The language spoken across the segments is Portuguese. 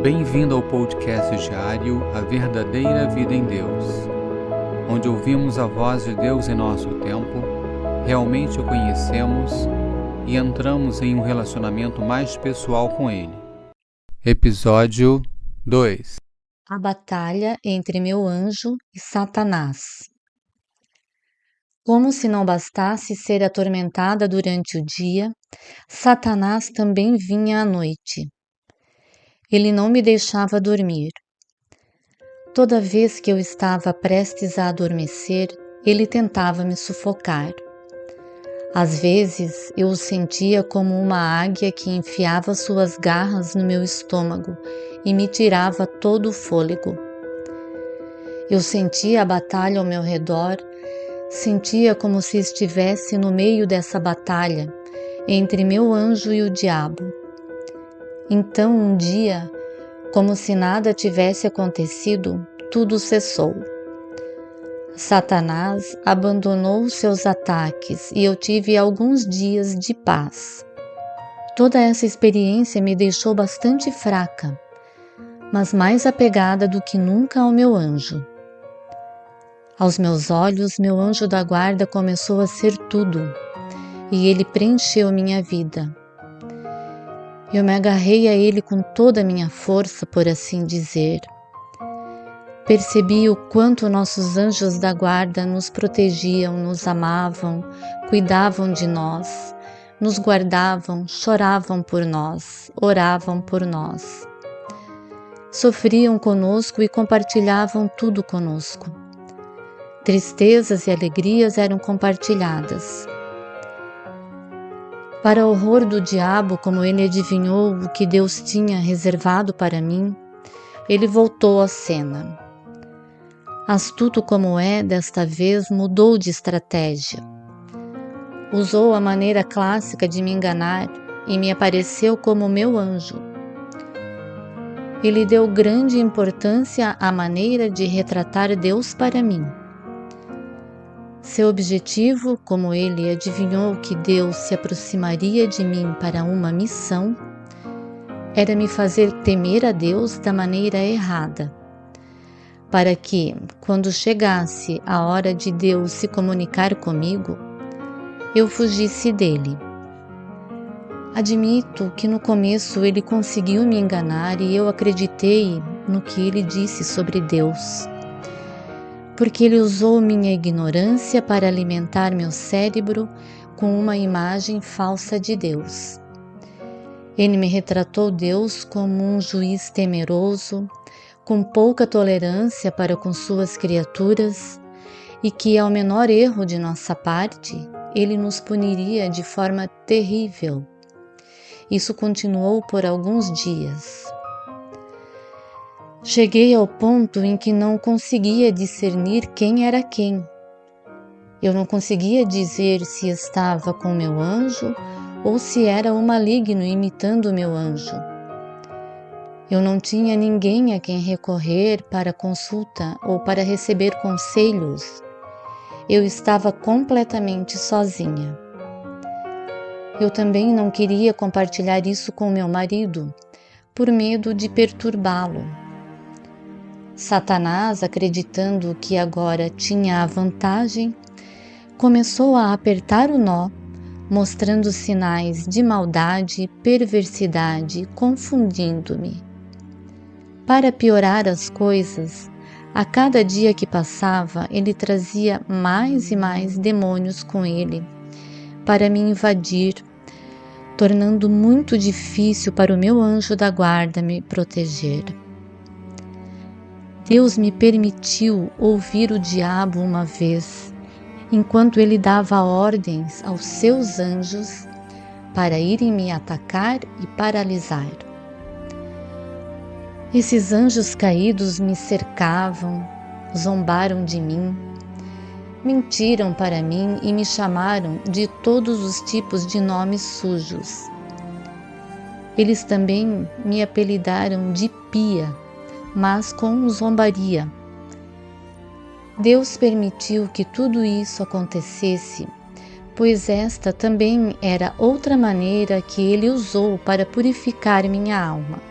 Bem-vindo ao podcast diário A Verdadeira Vida em Deus, onde ouvimos a voz de Deus em nosso tempo, realmente o conhecemos e entramos em um relacionamento mais pessoal com Ele. Episódio 2. A batalha entre meu anjo e Satanás. Como se não bastasse ser atormentada durante o dia, Satanás também vinha à noite. Ele não me deixava dormir. Toda vez que eu estava prestes a adormecer, ele tentava me sufocar. Às vezes, eu o sentia como uma águia que enfiava suas garras no meu estômago e me tirava todo o fôlego. Eu sentia a batalha ao meu redor, sentia como se estivesse no meio dessa batalha entre meu anjo e o diabo. Então, um dia, como se nada tivesse acontecido, tudo cessou. Satanás abandonou seus ataques e eu tive alguns dias de paz. Toda essa experiência me deixou bastante fraca, mas mais apegada do que nunca ao meu anjo. Aos meus olhos, meu anjo da guarda começou a ser tudo, e ele preencheu minha vida. Eu me agarrei a ele com toda a minha força, por assim dizer. Percebi o quanto nossos anjos da guarda nos protegiam, nos amavam, cuidavam de nós, nos guardavam, choravam por nós, oravam por nós. Sofriam conosco e compartilhavam tudo conosco. Tristezas e alegrias eram compartilhadas. Para horror do diabo, como ele adivinhou o que Deus tinha reservado para mim, ele voltou à cena. Astuto como é, desta vez mudou de estratégia. Usou a maneira clássica de me enganar e me apareceu como meu anjo. Ele deu grande importância à maneira de retratar Deus para mim. Seu objetivo, como ele adivinhou que Deus se aproximaria de mim para uma missão, era me fazer temer a Deus da maneira errada, para que, quando chegasse a hora de Deus se comunicar comigo, eu fugisse dele. Admito que no começo ele conseguiu me enganar e eu acreditei no que ele disse sobre Deus, porque ele usou minha ignorância para alimentar meu cérebro com uma imagem falsa de Deus. Ele me retratou Deus como um juiz temeroso, com pouca tolerância para com suas criaturas, e que ao menor erro de nossa parte, ele nos puniria de forma terrível. Isso continuou por alguns dias. Cheguei ao ponto em que não conseguia discernir quem era quem. Eu não conseguia dizer se estava com meu anjo ou se era o maligno imitando o meu anjo. Eu não tinha ninguém a quem recorrer para consulta ou para receber conselhos. Eu estava completamente sozinha. Eu também não queria compartilhar isso com meu marido, por medo de perturbá-lo. Satanás, acreditando que agora tinha a vantagem, começou a apertar o nó, mostrando sinais de maldade e perversidade, confundindo-me. Para piorar as coisas, a cada dia que passava, ele trazia mais e mais demônios com ele, para me invadir, tornando muito difícil para o meu anjo da guarda me proteger. Deus me permitiu ouvir o diabo uma vez, enquanto ele dava ordens aos seus anjos para irem me atacar e paralisar. Esses anjos caídos me cercavam, zombaram de mim, mentiram para mim e me chamaram de todos os tipos de nomes sujos. Eles também me apelidaram de pia, mas com zombaria. Deus permitiu que tudo isso acontecesse, pois esta também era outra maneira que ele usou para purificar minha alma.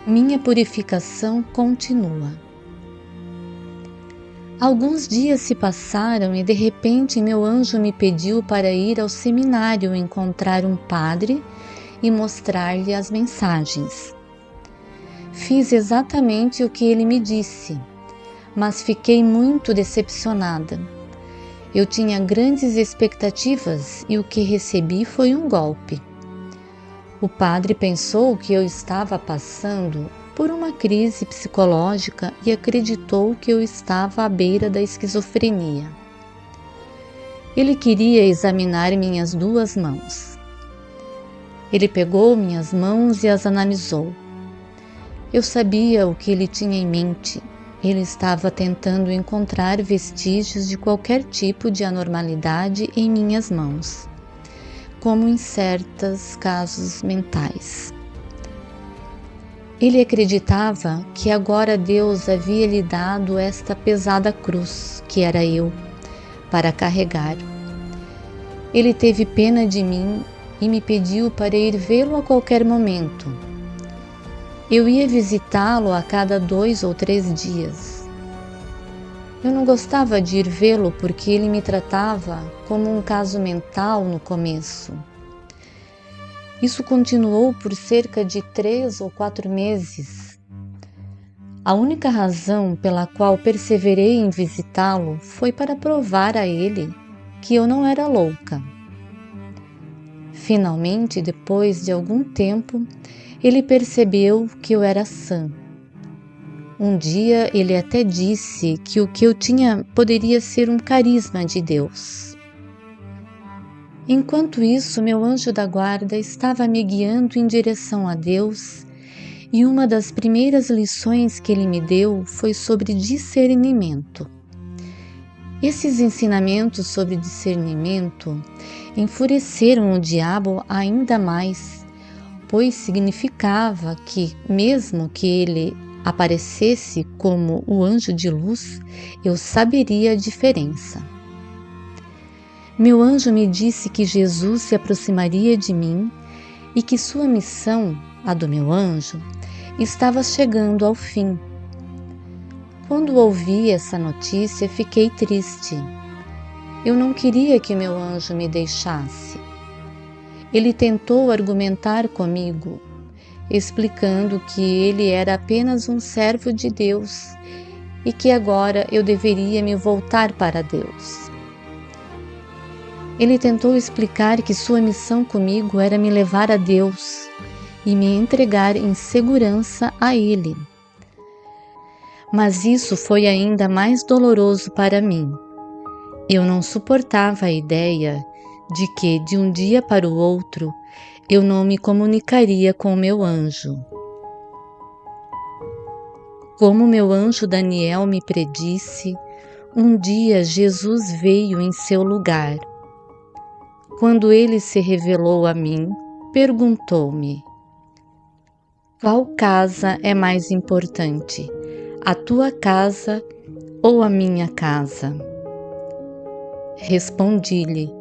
Minha purificação continua. Alguns dias se passaram e de repente meu anjo me pediu para ir ao seminário encontrar um padre e mostrar-lhe as mensagens. Fiz exatamente o que ele me disse, mas fiquei muito decepcionada. Eu tinha grandes expectativas e o que recebi foi um golpe. O padre pensou que eu estava passando por uma crise psicológica e acreditou que eu estava à beira da esquizofrenia. Ele queria examinar minhas 2 mãos. Ele pegou minhas mãos e as analisou. Eu sabia o que ele tinha em mente. Ele estava tentando encontrar vestígios de qualquer tipo de anormalidade em minhas mãos, como em certos casos mentais. Ele acreditava que agora Deus havia lhe dado esta pesada cruz, que era eu, para carregar. Ele teve pena de mim e me pediu para ir vê-lo a qualquer momento. Eu ia visitá-lo a cada 2 ou 3 dias. Eu não gostava de ir vê-lo porque ele me tratava como um caso mental no começo. Isso continuou por cerca de 3 ou 4 meses. A única razão pela qual perseverei em visitá-lo foi para provar a ele que eu não era louca. Finalmente, depois de algum tempo, ele percebeu que eu era sã. Um dia ele até disse que o que eu tinha poderia ser um carisma de Deus. Enquanto isso, meu anjo da guarda estava me guiando em direção a Deus, e uma das primeiras lições que ele me deu foi sobre discernimento. Esses ensinamentos sobre discernimento enfureceram o diabo ainda mais, pois significava que, mesmo que ele aparecesse como o anjo de luz, eu saberia a diferença. Meu anjo me disse que Jesus se aproximaria de mim e que sua missão, a do meu anjo, estava chegando ao fim. Quando ouvi essa notícia, fiquei triste. Eu não queria que meu anjo me deixasse. Ele tentou argumentar comigo, explicando que ele era apenas um servo de Deus e que agora eu deveria me voltar para Deus. Ele tentou explicar que sua missão comigo era me levar a Deus e me entregar em segurança a Ele. Mas isso foi ainda mais doloroso para mim. Eu não suportava a ideia de que, de um dia para o outro, eu não me comunicaria com o meu anjo. Como meu anjo Daniel me predisse, um dia Jesus veio em seu lugar. Quando ele se revelou a mim, perguntou-me: qual casa é mais importante, a tua casa ou a minha casa? Respondi-lhe: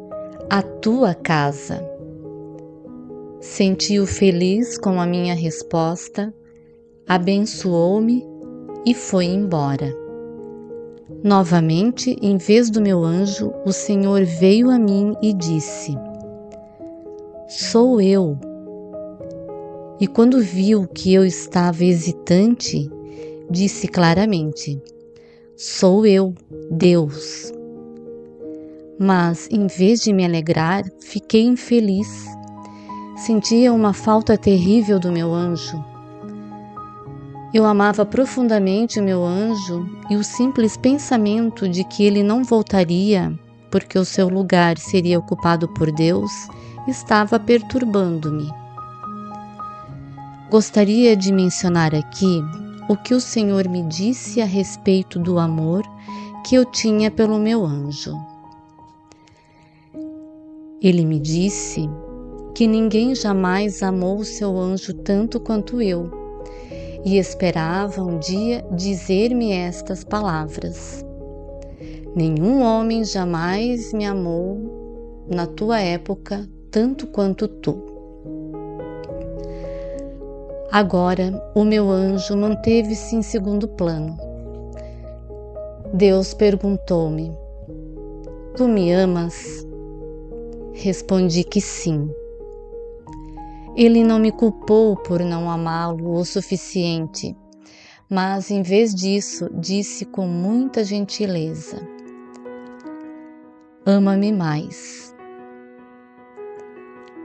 a tua casa. Senti-o feliz com a minha resposta, abençoou-me e foi embora. Novamente, em vez do meu anjo, o Senhor veio a mim e disse: sou eu. E quando viu que eu estava hesitante, disse claramente: sou eu, Deus. Mas, em vez de me alegrar, fiquei infeliz. Sentia uma falta terrível do meu anjo. Eu amava profundamente o meu anjo e o simples pensamento de que ele não voltaria, porque o seu lugar seria ocupado por Deus, estava perturbando-me. Gostaria de mencionar aqui o que o Senhor me disse a respeito do amor que eu tinha pelo meu anjo. Ele me disse que ninguém jamais amou o seu anjo tanto quanto eu, e esperava um dia dizer-me estas palavras: nenhum homem jamais me amou na tua época tanto quanto tu. Agora, o meu anjo manteve-se em segundo plano. Deus perguntou-me: Tu me amas? Respondi que sim. Ele não me culpou por não amá-lo o suficiente, mas em vez disso disse com muita gentileza: Ama-me mais.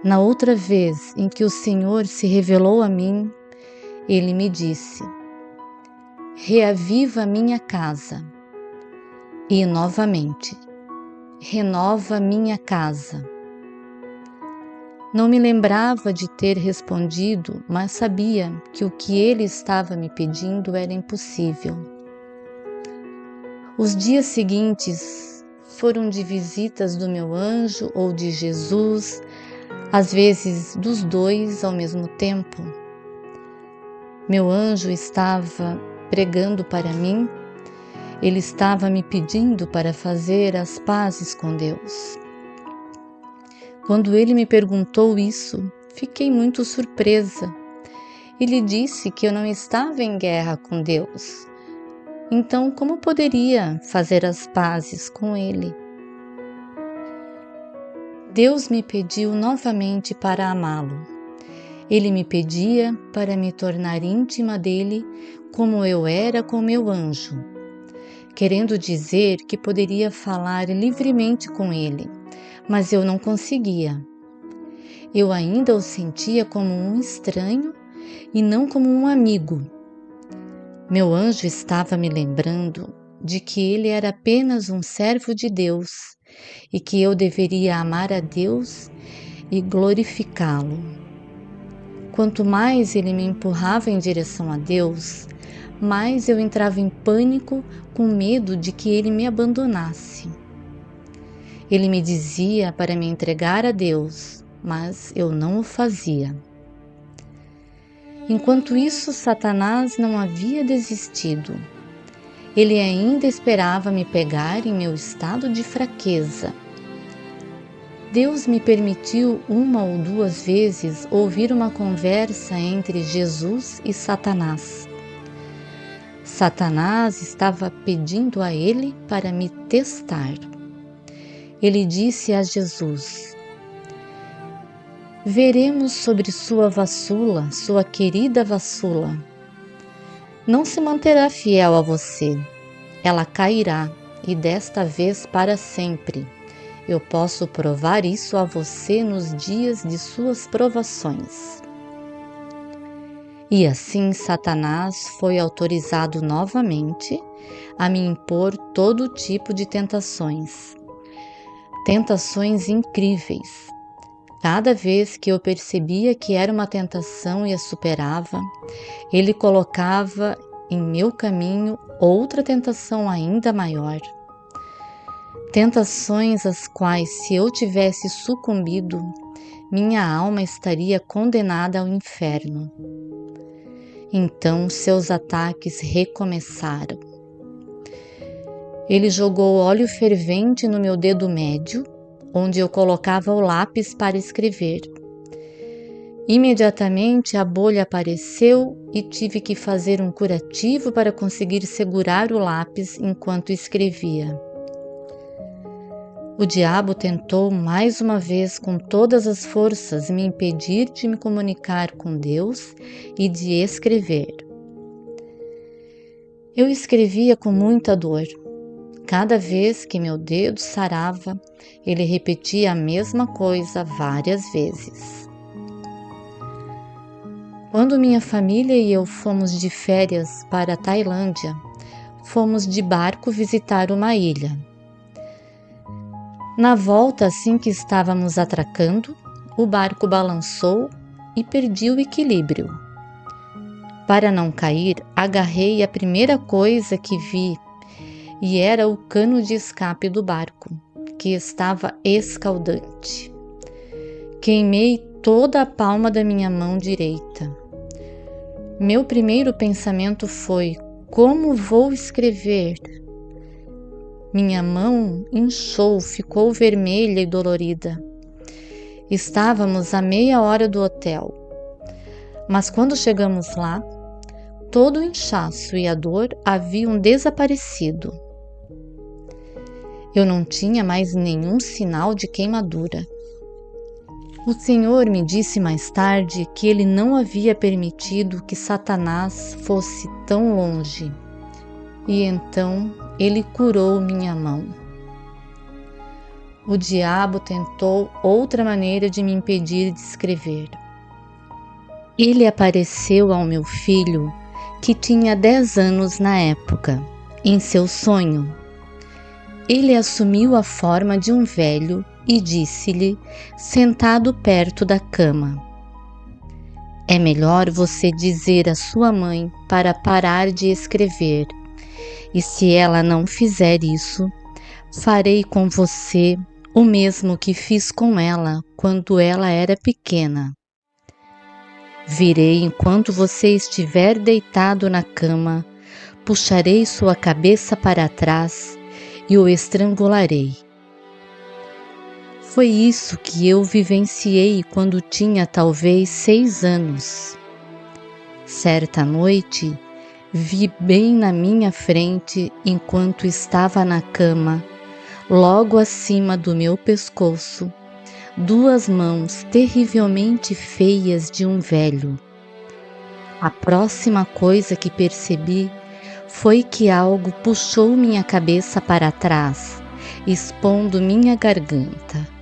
Na outra vez em que o Senhor se revelou a mim, ele me disse: Reaviva a minha casa. E novamente: Renova a minha casa. Não me lembrava de ter respondido, mas sabia que o que ele estava me pedindo era impossível. Os dias seguintes foram de visitas do meu anjo ou de Jesus, às vezes dos dois ao mesmo tempo. Meu anjo estava pregando para mim, ele estava me pedindo para fazer as pazes com Deus. Quando ele me perguntou isso, fiquei muito surpresa. Ele disse que eu não estava em guerra com Deus. Então, como poderia fazer as pazes com ele? Deus me pediu novamente para amá-lo. Ele me pedia para me tornar íntima dele, como eu era com meu anjo, querendo dizer que poderia falar livremente com ele, mas eu não conseguia. Eu ainda o sentia como um estranho e não como um amigo. Meu anjo estava me lembrando de que ele era apenas um servo de Deus e que eu deveria amar a Deus e glorificá-lo. Quanto mais ele me empurrava em direção a Deus, mais eu entrava em pânico com medo de que ele me abandonasse. Ele me dizia para me entregar a Deus, mas eu não o fazia. Enquanto isso, Satanás não havia desistido. Ele ainda esperava me pegar em meu estado de fraqueza. Deus me permitiu uma ou duas vezes ouvir uma conversa entre Jesus e Satanás. Satanás estava pedindo a ele para me testar. Ele disse a Jesus: Veremos sobre sua vassula, sua querida vassula. Não se manterá fiel a você. Ela cairá, e desta vez para sempre. Eu posso provar isso a você nos dias de suas provações. E assim Satanás foi autorizado novamente a me impor todo tipo de tentações. Tentações incríveis. Cada vez que eu percebia que era uma tentação e a superava, ele colocava em meu caminho outra tentação ainda maior. Tentações às quais, se eu tivesse sucumbido, minha alma estaria condenada ao inferno. Então seus ataques recomeçaram. Ele jogou óleo fervente no meu dedo médio, onde eu colocava o lápis para escrever. Imediatamente a bolha apareceu e tive que fazer um curativo para conseguir segurar o lápis enquanto escrevia. O diabo tentou mais uma vez com todas as forças me impedir de me comunicar com Deus e de escrever. Eu escrevia com muita dor. Cada vez que meu dedo sarava, ele repetia a mesma coisa várias vezes. Quando minha família e eu fomos de férias para a Tailândia, fomos de barco visitar uma ilha. Na volta, assim que estávamos atracando, o barco balançou e perdi o equilíbrio. Para não cair, agarrei a primeira coisa que vi e era o cano de escape do barco, que estava escaldante. Queimei toda a palma da minha mão direita. Meu primeiro pensamento foi: como vou escrever? Minha mão inchou, ficou vermelha e dolorida. Estávamos a meia hora do hotel. Mas quando chegamos lá, todo o inchaço e a dor haviam desaparecido. Eu não tinha mais nenhum sinal de queimadura. O Senhor me disse mais tarde que Ele não havia permitido que Satanás fosse tão longe, e então Ele curou minha mão. O diabo tentou outra maneira de me impedir de escrever. Ele apareceu ao meu filho, que tinha 10 anos na época, em seu sonho. Ele assumiu a forma de um velho e disse-lhe, sentado perto da cama: "É melhor você dizer à sua mãe para parar de escrever, e se ela não fizer isso, farei com você o mesmo que fiz com ela quando ela era pequena. Virei enquanto você estiver deitado na cama, puxarei sua cabeça para trás e o estrangularei." Foi isso que eu vivenciei quando tinha talvez 6 anos. Certa noite, vi bem na minha frente, enquanto estava na cama, logo acima do meu pescoço, 2 mãos terrivelmente feias de um velho. A próxima coisa que percebi foi que algo puxou minha cabeça para trás, expondo minha garganta.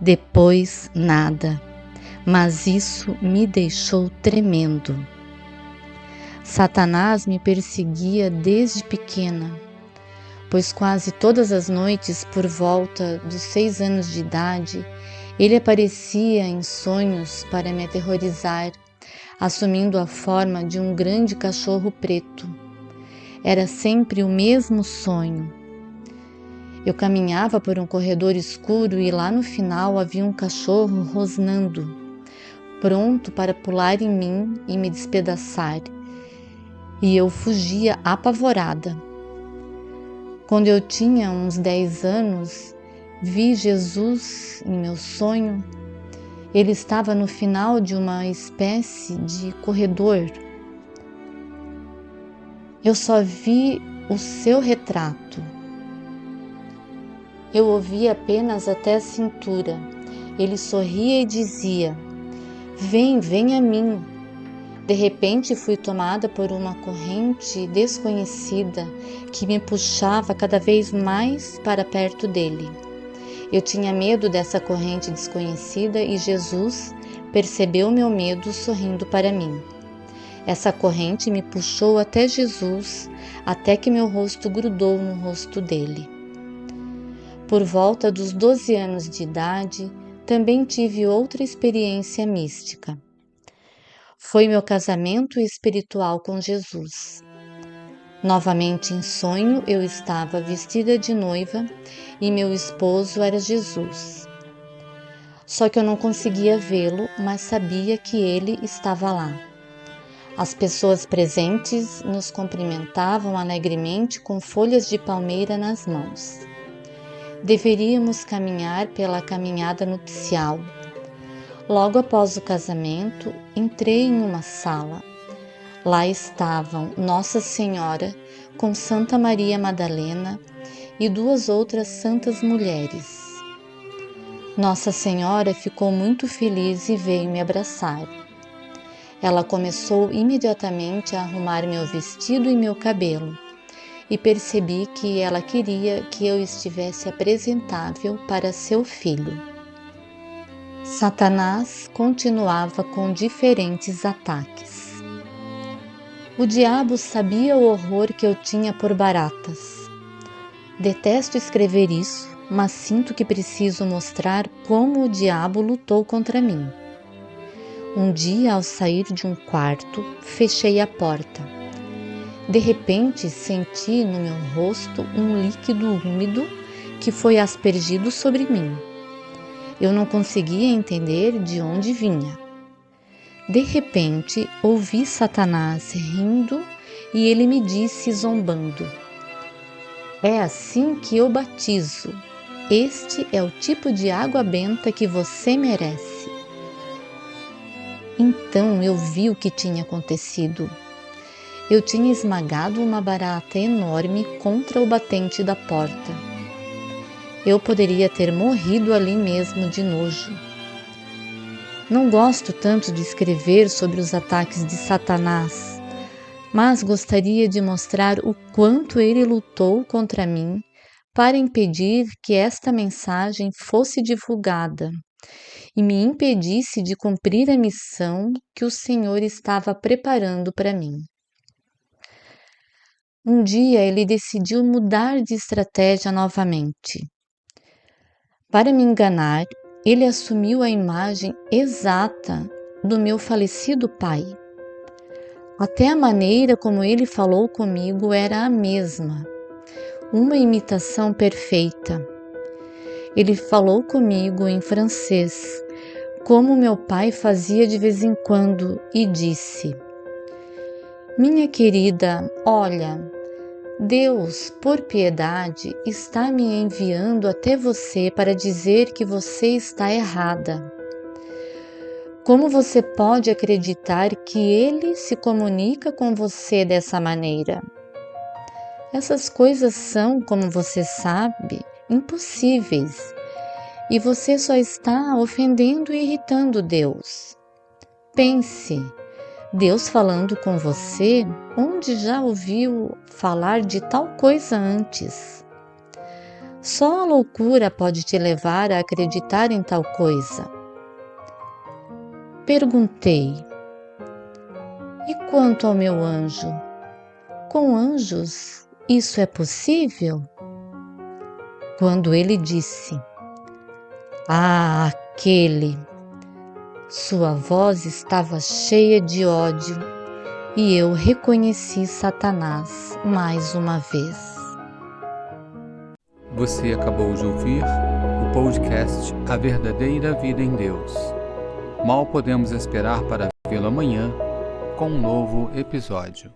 Depois, nada, mas isso me deixou tremendo. Satanás me perseguia desde pequena, pois quase todas as noites, por volta dos 6 anos de idade, ele aparecia em sonhos para me aterrorizar, assumindo a forma de um grande cachorro preto. Era sempre o mesmo sonho. Eu caminhava por um corredor escuro e lá no final havia um cachorro rosnando, pronto para pular em mim e me despedaçar, e eu fugia apavorada. Quando eu tinha uns 10 anos, vi Jesus em meu sonho. Ele estava no final de uma espécie de corredor. Eu só vi o seu retrato. Eu o vi apenas até a cintura. Ele sorria e dizia: "Vem, vem a mim." De repente fui tomada por uma corrente desconhecida que me puxava cada vez mais para perto dele. Eu tinha medo dessa corrente desconhecida e Jesus percebeu meu medo sorrindo para mim. Essa corrente me puxou até Jesus, até que meu rosto grudou no rosto dele. Por volta dos 12 anos de idade, também tive outra experiência mística. Foi meu casamento espiritual com Jesus. Novamente em sonho, eu estava vestida de noiva e meu esposo era Jesus. Só que eu não conseguia vê-lo, mas sabia que ele estava lá. As pessoas presentes nos cumprimentavam alegremente com folhas de palmeira nas mãos. Deveríamos caminhar pela caminhada nupcial. Logo após o casamento, entrei em uma sala. Lá estavam Nossa Senhora com Santa Maria Madalena e 2 outras santas mulheres. Nossa Senhora ficou muito feliz e veio me abraçar. Ela começou imediatamente a arrumar meu vestido e meu cabelo, e percebi que ela queria que eu estivesse apresentável para seu filho. Satanás continuava com diferentes ataques. O diabo sabia o horror que eu tinha por baratas. Detesto escrever isso, mas sinto que preciso mostrar como o diabo lutou contra mim. Um dia, ao sair de um quarto, fechei a porta. De repente, senti no meu rosto um líquido úmido que foi aspergido sobre mim. Eu não conseguia entender de onde vinha. De repente, ouvi Satanás rindo e ele me disse zombando: "É assim que eu batizo. Este é o tipo de água benta que você merece." Então eu vi o que tinha acontecido. Eu tinha esmagado uma barata enorme contra o batente da porta. Eu poderia ter morrido ali mesmo de nojo. Não gosto tanto de escrever sobre os ataques de Satanás, mas gostaria de mostrar o quanto ele lutou contra mim para impedir que esta mensagem fosse divulgada e me impedisse de cumprir a missão que o Senhor estava preparando para mim. Um dia ele decidiu mudar de estratégia novamente. Para me enganar, ele assumiu a imagem exata do meu falecido pai. Até a maneira como ele falou comigo era a mesma, uma imitação perfeita. Ele falou comigo em francês, como meu pai fazia de vez em quando, e disse: "Minha querida, olha, Deus, por piedade, está me enviando até você para dizer que você está errada. Como você pode acreditar que Ele se comunica com você dessa maneira? Essas coisas são, como você sabe, impossíveis, e você só está ofendendo e irritando Deus. Pense, Deus falando com você, onde já ouviu falar de tal coisa antes? Só a loucura pode te levar a acreditar em tal coisa." Perguntei: "E quanto ao meu anjo? Com anjos isso é possível?" Quando ele disse: "Ah, aquele!" Sua voz estava cheia de ódio e eu reconheci Satanás mais uma vez. Você acabou de ouvir o podcast A Verdadeira Vida em Deus. Mal podemos esperar para vê-lo amanhã com um novo episódio.